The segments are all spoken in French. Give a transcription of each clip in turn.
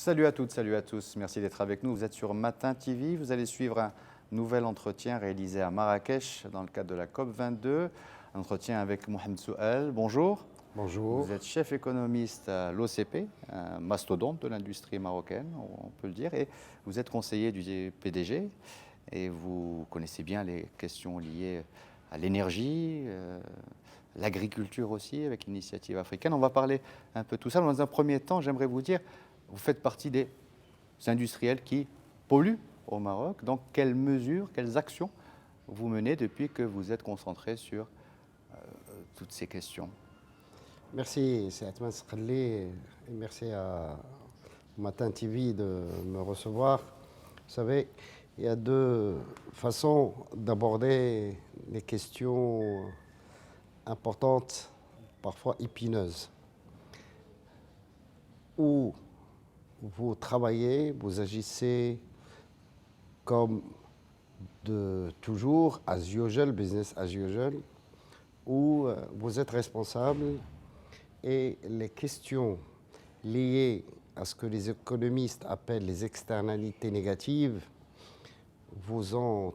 Salut à toutes, salut à tous. Merci d'être avec nous. Vous êtes sur Matin TV. Vous allez suivre un nouvel entretien réalisé à Marrakech dans le cadre de la COP 22. Un entretien avec Mohamed Souhel. Bonjour. Bonjour. Vous êtes chef économiste à l'OCP, un mastodonte de l'industrie marocaine, on peut le dire, et vous êtes conseiller du PDG et vous connaissez bien les questions liées à l'énergie, l'agriculture aussi, avec l'initiative africaine. On va parler un peu de tout ça. Dans un premier temps, j'aimerais vous dire, vous faites partie des industriels qui polluent au Maroc. Donc, quelles mesures, quelles actions vous menez depuis que vous êtes concentré sur toutes ces questions? Merci, c'est Atman Sqalli, et merci à Matin TV de me recevoir. Vous savez, il y a deux façons d'aborder les questions importantes, parfois épineuses. Ou vous travaillez, vous agissez comme de toujours, as usual, business as usual, ou vous êtes responsable et les questions liées à ce que les économistes appellent les externalités négatives, vous en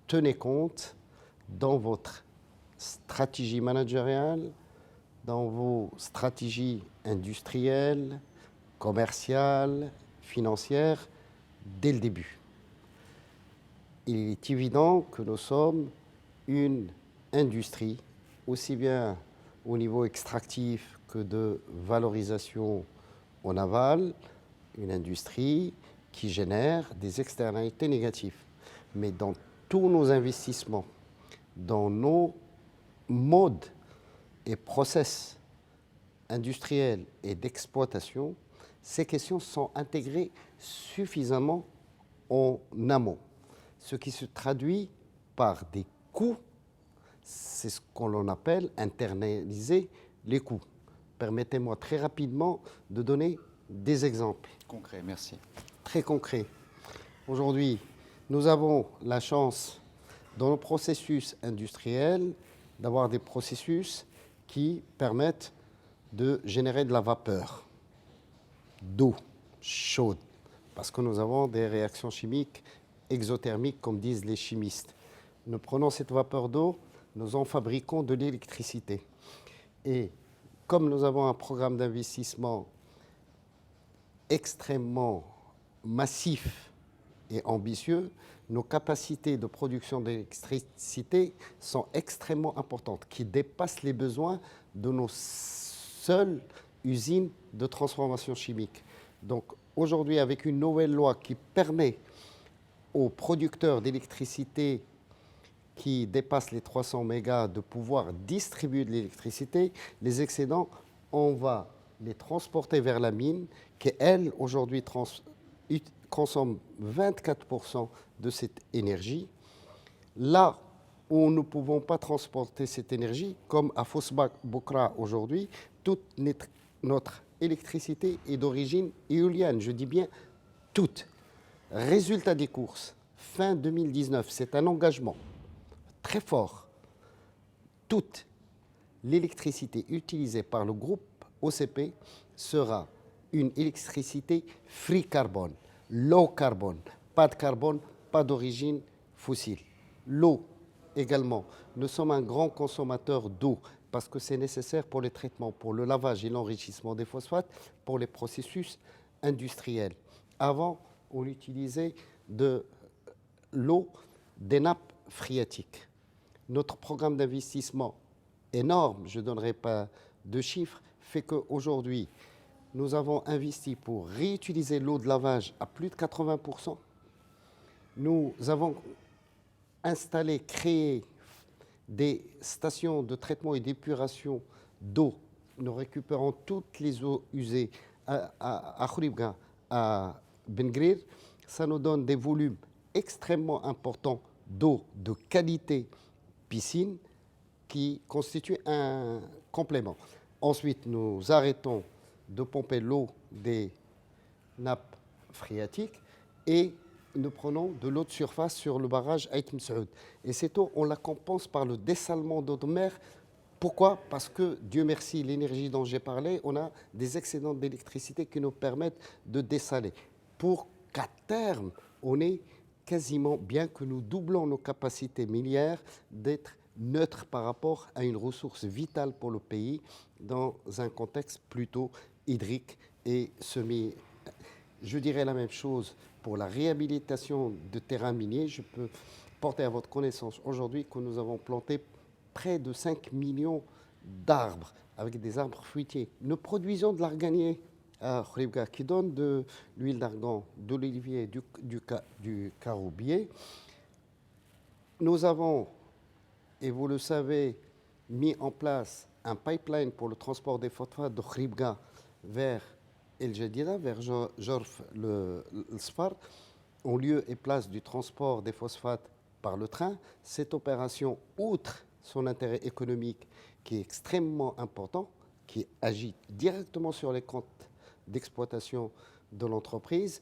tenez compte dans votre stratégie managériale, dans vos stratégies industrielles, commerciales, financières, dès le début. Il est évident que nous sommes une industrie, aussi bien au niveau extractif que de valorisation en aval, une industrie qui génère des externalités négatives. Mais dans tous nos investissements, dans nos modes et process industriels et d'exploitation, ces questions sont intégrées suffisamment en amont, ce qui se traduit par des coûts. C'est ce qu'on appelle internaliser les coûts. Permettez-moi très rapidement de donner des exemples. Concret, merci. Très concrets. Aujourd'hui, nous avons la chance, dans nos processus industriels, d'avoir des processus qui permettent de générer de la vapeur, d'eau chaude, parce que nous avons des réactions chimiques exothermiques, comme disent les chimistes. Nous prenons cette vapeur d'eau, nous en fabriquons de l'électricité. Et comme nous avons un programme d'investissement extrêmement massif et ambitieux, nos capacités de production d'électricité sont extrêmement importantes, qui dépassent les besoins de nos seules usines de transformation chimique. Donc aujourd'hui, avec une nouvelle loi qui permet aux producteurs d'électricité qui dépassent les 300 mégas de pouvoir distribuer de l'électricité, les excédents, on va les transporter vers la mine qui, elle, aujourd'hui, consomme 24% de cette énergie. Là où nous ne pouvons pas transporter cette énergie, comme à Fosbak-Bokra aujourd'hui, toute notre électricité est d'origine éolienne, je dis bien toute. Résultat des courses, fin 2019, c'est un engagement très fort. Toute l'électricité utilisée par le groupe OCP sera une électricité free carbone, low carbone, pas d'origine fossile. L'eau également. Nous sommes un grand consommateur d'eau parce que c'est nécessaire pour les traitements, pour le lavage et l'enrichissement des phosphates, pour les processus industriels. Avant, on utilisait de l'eau des nappes phréatiques. Notre programme d'investissement énorme, je ne donnerai pas de chiffres, fait qu'aujourd'hui, nous avons investi pour réutiliser l'eau de lavage à plus de 80%. Nous avons installé, créé des stations de traitement et d'épuration d'eau. Nous récupérons toutes les eaux usées à Khouribga, à Ben Guerir. Ça nous donne des volumes extrêmement importants d'eau de qualité piscine qui constituent un complément. Ensuite, nous arrêtons de pomper l'eau des nappes phréatiques et nous prenons de l'eau de surface sur le barrage Aït Msaoud. Et cette eau, on la compense par le dessalement d'eau de mer Pourquoi? Parce que, Dieu merci, l'énergie dont j'ai parlé, on a des excédents d'électricité qui nous permettent de dessaler. Pour qu'à terme, on ait quasiment, bien que nous doublons nos capacités minières, d'être neutre par rapport à une ressource vitale pour le pays dans un contexte plutôt hydrique et semi. Je dirais la même chose pour la réhabilitation de terrains miniers. Je peux porter à votre connaissance aujourd'hui que nous avons planté près de 5 millions d'arbres avec des arbres fruitiers. Nous produisons de l'arganier à Khouribga qui donne de l'huile d'argan, de l'olivier, du caroubier. Nous avons, et vous le savez, mis en place un pipeline pour le transport des phosphates de Khouribga vers El Jadida, vers Jorf le Sfar, en lieu et place du transport des phosphates par le train. Cette opération, outre son intérêt économique qui est extrêmement important, qui agit directement sur les comptes d'exploitation de l'entreprise,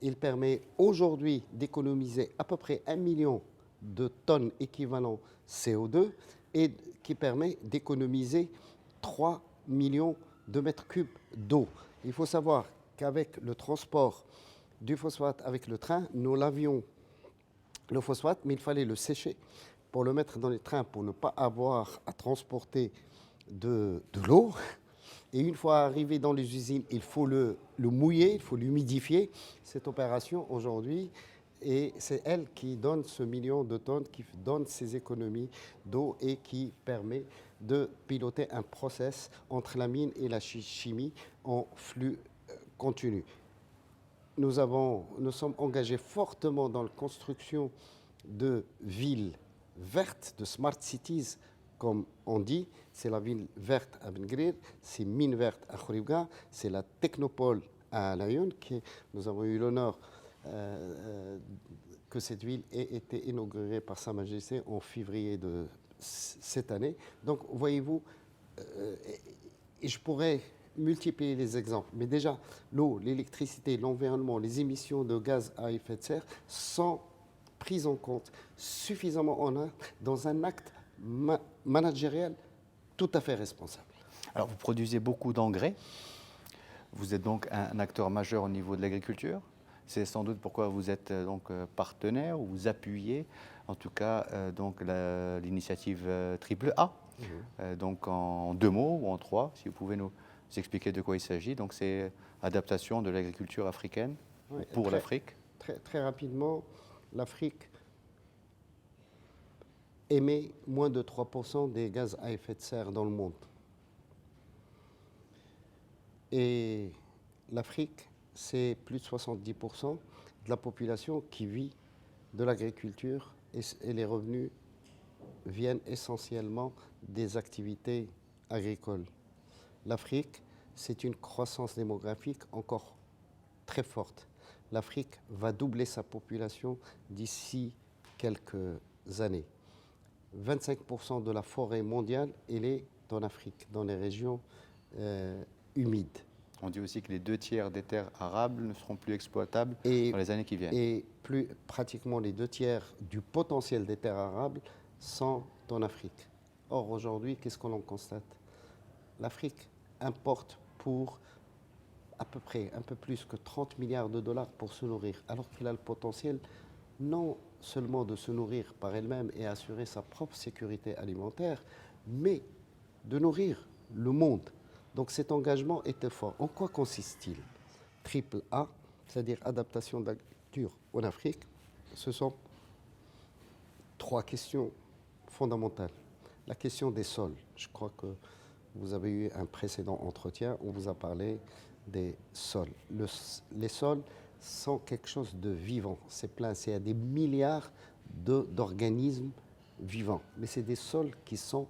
il permet aujourd'hui d'économiser à peu près 1 million de tonnes équivalent CO2 et qui permet d'économiser 3 millions de mètres cubes d'eau. Il faut savoir qu'avec le transport du phosphate avec le train, nous l'avions le phosphate, mais il fallait le sécher pour le mettre dans les trains pour ne pas avoir à transporter de l'eau. Et une fois arrivé dans les usines, il faut le mouiller, il faut l'humidifier. Cette opération aujourd'hui, et c'est elle qui donne ce million de tonnes, qui donne ces économies d'eau et qui permet de piloter un process entre la mine et la chimie en flux continu. Nous sommes engagés fortement dans la construction de villes vertes, de smart cities, comme on dit. C'est la ville verte à Ben Guerir, c'est mine verte à Khouribga, c'est la technopole à Laayoune. Nous avons eu l'honneur que cette ville ait été inaugurée par Sa Majesté en février de cette année. Donc, voyez-vous, et je pourrais multiplier les exemples, mais déjà, l'eau, l'électricité, l'environnement, les émissions de gaz à effet de serre sont prises en compte suffisamment dans un acte managérial tout à fait responsable. Alors, vous produisez beaucoup d'engrais. Vous êtes donc un acteur majeur au niveau de l'agriculture. C'est sans doute pourquoi vous êtes donc partenaire ou vous appuyez, en tout cas, donc l'initiative Triple A. Donc en 2 mots ou en 3, si vous pouvez nous expliquer de quoi il s'agit. Donc c'est adaptation de l'agriculture africaine pour l'Afrique. Très rapidement, l'Afrique émet moins de 3% des gaz à effet de serre dans le monde. Et l'Afrique, c'est plus de 70% de la population qui vit de l'agriculture et les revenus viennent essentiellement des activités agricoles. L'Afrique, c'est une croissance démographique encore très forte. L'Afrique va doubler sa population d'ici quelques années. 25% de la forêt mondiale, elle est en Afrique, dans les régions humides. On dit aussi que les 2/3 des terres arables ne seront plus exploitables dans les années qui viennent. Et pratiquement les 2/3 du potentiel des terres arables sont en Afrique. Or, aujourd'hui, qu'est-ce qu'on en constate? L'Afrique importe pour à peu près un peu plus que 30 milliards de dollars pour se nourrir, alors qu'il a le potentiel non seulement de se nourrir par elle-même et assurer sa propre sécurité alimentaire, mais de nourrir le monde. Donc cet engagement était fort. En quoi consiste-t-il? Triple A, c'est-à-dire adaptation de l'agriculture en Afrique, ce sont 3 questions fondamentales. La question des sols. Je crois que vous avez eu un précédent entretien, on vous a parlé des sols. Les sols sont quelque chose de vivant. C'est plein, c'est à des milliards d'organismes vivants. Mais c'est des sols qui sont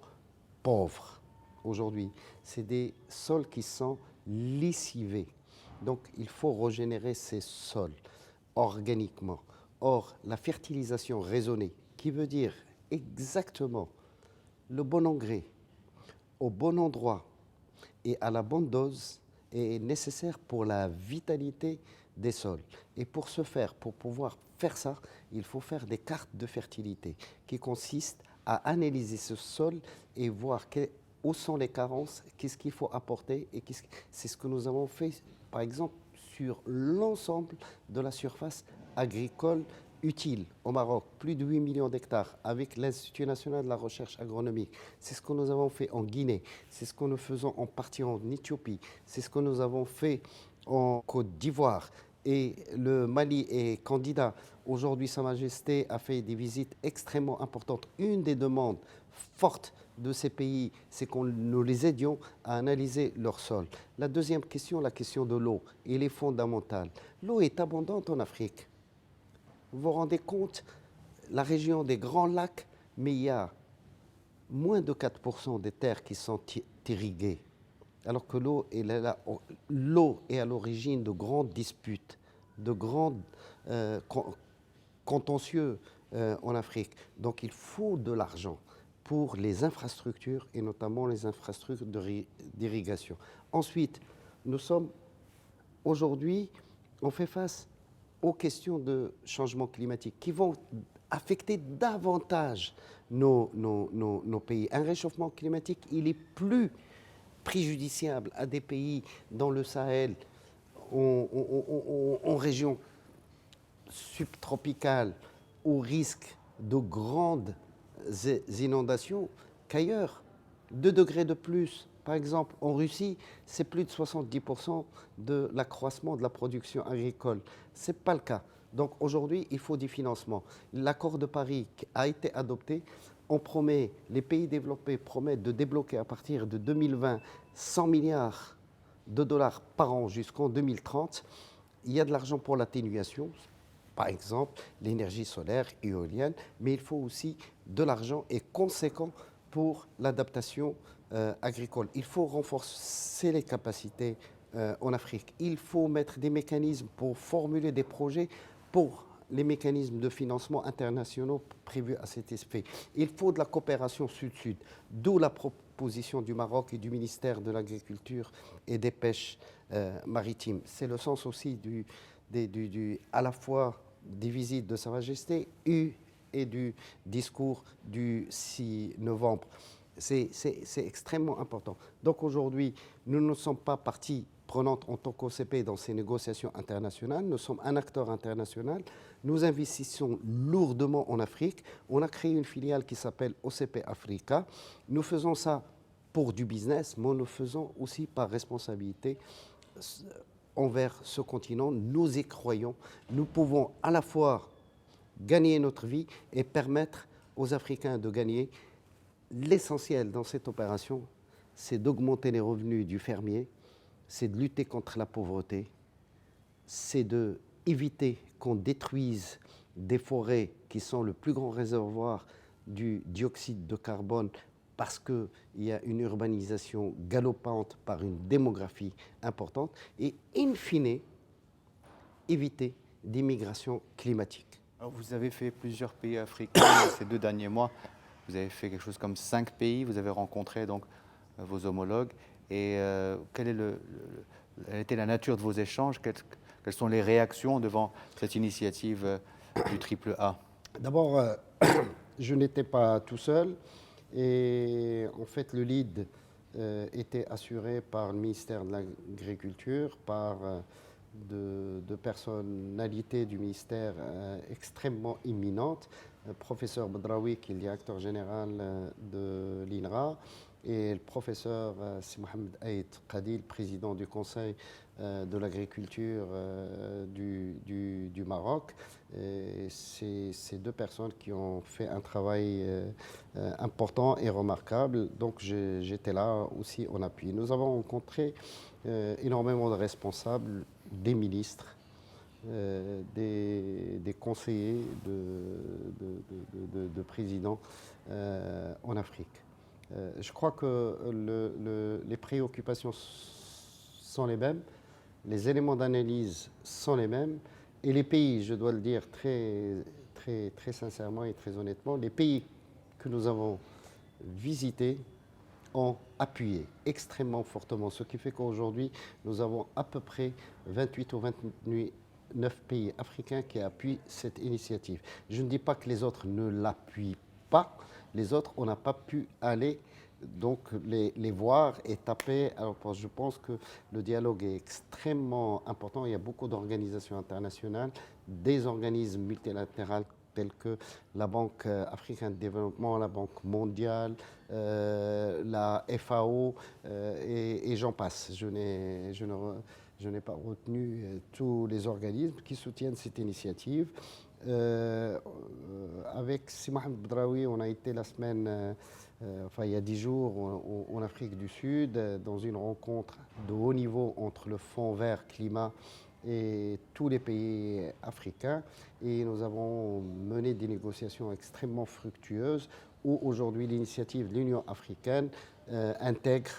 pauvres aujourd'hui. C'est des sols qui sont lessivés. Donc il faut régénérer ces sols organiquement. Or, la fertilisation raisonnée, qui veut dire exactement le bon engrais, au bon endroit et à la bonne dose, est nécessaire pour la vitalité des sols. Et pour ce faire, pour pouvoir faire ça, il faut faire des cartes de fertilité qui consistent à analyser ce sol et voir où sont les carences, qu'est-ce qu'il faut apporter, et c'est ce que nous avons fait, par exemple, sur l'ensemble de la surface agricole utile au Maroc, plus de 8 millions d'hectares avec l'Institut national de la recherche agronomique. C'est ce que nous avons fait en Guinée, c'est ce que nous faisons en partie en Éthiopie, c'est ce que nous avons fait en Côte d'Ivoire. Et le Mali est candidat. Aujourd'hui, Sa Majesté a fait des visites extrêmement importantes. Une des demandes fortes de ces pays, c'est qu'on nous les aidions à analyser leur sol. La deuxième question, la question de l'eau, elle est fondamentale. L'eau est abondante en Afrique. Vous vous rendez compte, la région des Grands Lacs, mais il y a moins de 4% des terres qui sont irriguées. Alors que l'eau est à l'origine de grandes disputes, de grands contentieux en Afrique. Donc il faut de l'argent pour les infrastructures et notamment les infrastructures d'irrigation. Ensuite, nous sommes aujourd'hui, on fait face aux questions de changement climatique qui vont affecter davantage nos pays. Un réchauffement climatique, il est plus préjudiciable à des pays dans le Sahel, en région subtropicale, au risque de grandes inondations qu'ailleurs. 2 degrés de plus, par exemple, en Russie, c'est plus de 70% de l'accroissement de la production agricole. Ce n'est pas le cas. Donc aujourd'hui, il faut du financement. L'accord de Paris a été adopté. On promet, les pays développés promettent de débloquer à partir de 2020 100 milliards de dollars par an jusqu'en 2030. Il y a de l'argent pour l'atténuation, par exemple l'énergie solaire, éolienne, mais il faut aussi de l'argent et conséquent pour l'adaptation agricole. Il faut renforcer les capacités en Afrique. Il faut mettre des mécanismes pour formuler des projets pour les mécanismes de financement internationaux prévus à cet effet. Il faut de la coopération sud-sud, d'où la proposition du Maroc et du ministère de l'Agriculture et des Pêches maritimes. C'est le sens aussi à la fois des visites de Sa Majesté et du discours du 6 novembre. C'est extrêmement important. Donc aujourd'hui, nous ne sommes pas partie prenante en tant qu'OCP dans ces négociations internationales. Nous sommes un acteur international. Nous investissons lourdement en Afrique. On a créé une filiale qui s'appelle OCP Africa. Nous faisons ça pour du business, mais nous le faisons aussi par responsabilité envers ce continent. Nous y croyons. Nous pouvons à la fois gagner notre vie et permettre aux Africains de gagner. L'essentiel dans cette opération, c'est d'augmenter les revenus du fermier, c'est de lutter contre la pauvreté, c'est d'éviter qu'on détruise des forêts qui sont le plus grand réservoir du dioxyde de carbone parce qu'il y a une urbanisation galopante par une démographie importante et, in fine, éviter d'immigration climatique. Alors, vous avez fait plusieurs pays africains ces 2 derniers mois. Vous avez fait quelque chose comme 5 pays, vous avez rencontré donc vos homologues. Et quelle était la nature de vos échanges? Quelles sont les réactions devant cette initiative du AAA? D'abord, je n'étais pas tout seul. Et en fait, le lead était assuré par le ministère de l'Agriculture, par de personnalités du ministère extrêmement imminentes. Professeur Bedraoui, qui est le directeur général de l'INRA, et le professeur Mohamed Aït Qadi, le président du Conseil de l'agriculture du Maroc. C'est 2 personnes qui ont fait un travail important et remarquable. Donc j'étais là aussi en appui. Nous avons rencontré énormément de responsables, des ministres, des conseillers de présidents en Afrique. Je crois que les préoccupations sont les mêmes, les éléments d'analyse sont les mêmes, et les pays, je dois le dire très sincèrement et très honnêtement, les pays que nous avons visités ont appuyé extrêmement fortement, ce qui fait qu'aujourd'hui, nous avons à peu près 28 ou 29 pays africains qui appuient cette initiative. Je ne dis pas que les autres ne l'appuient pas. Les autres, on n'a pas pu aller donc les voir et taper. Alors, je pense que le dialogue est extrêmement important. Il y a beaucoup d'organisations internationales, des organismes multilatéraux tels que la Banque africaine de développement, la Banque mondiale, la FAO, et j'en passe. Je n'ai pas retenu tous les organismes qui soutiennent cette initiative. Avec Si Mohamed Bdraoui, on a été la semaine, enfin il y a 10 jours, en Afrique du Sud, dans une rencontre de haut niveau entre le Fonds vert climat et tous les pays africains. Et nous avons mené des négociations extrêmement fructueuses où aujourd'hui l'initiative de l'Union africaine intègre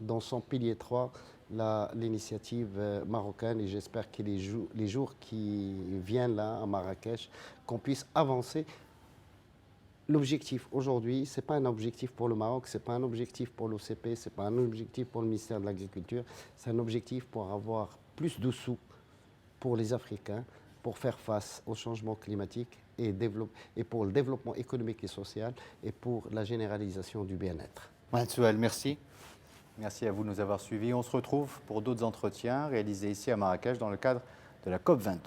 dans son pilier 3 l'initiative marocaine, et j'espère que les jours qui viennent là à Marrakech, qu'on puisse avancer. L'objectif aujourd'hui, ce n'est pas un objectif pour le Maroc, ce n'est pas un objectif pour l'OCP, ce n'est pas un objectif pour le ministère de l'Agriculture, c'est un objectif pour avoir plus de sous pour les Africains, pour faire face au changement climatique et pour le développement économique et social et pour la généralisation du bien-être. Mohamed Souhel, merci. Merci à vous de nous avoir suivis. On se retrouve pour d'autres entretiens réalisés ici à Marrakech dans le cadre de la COP22.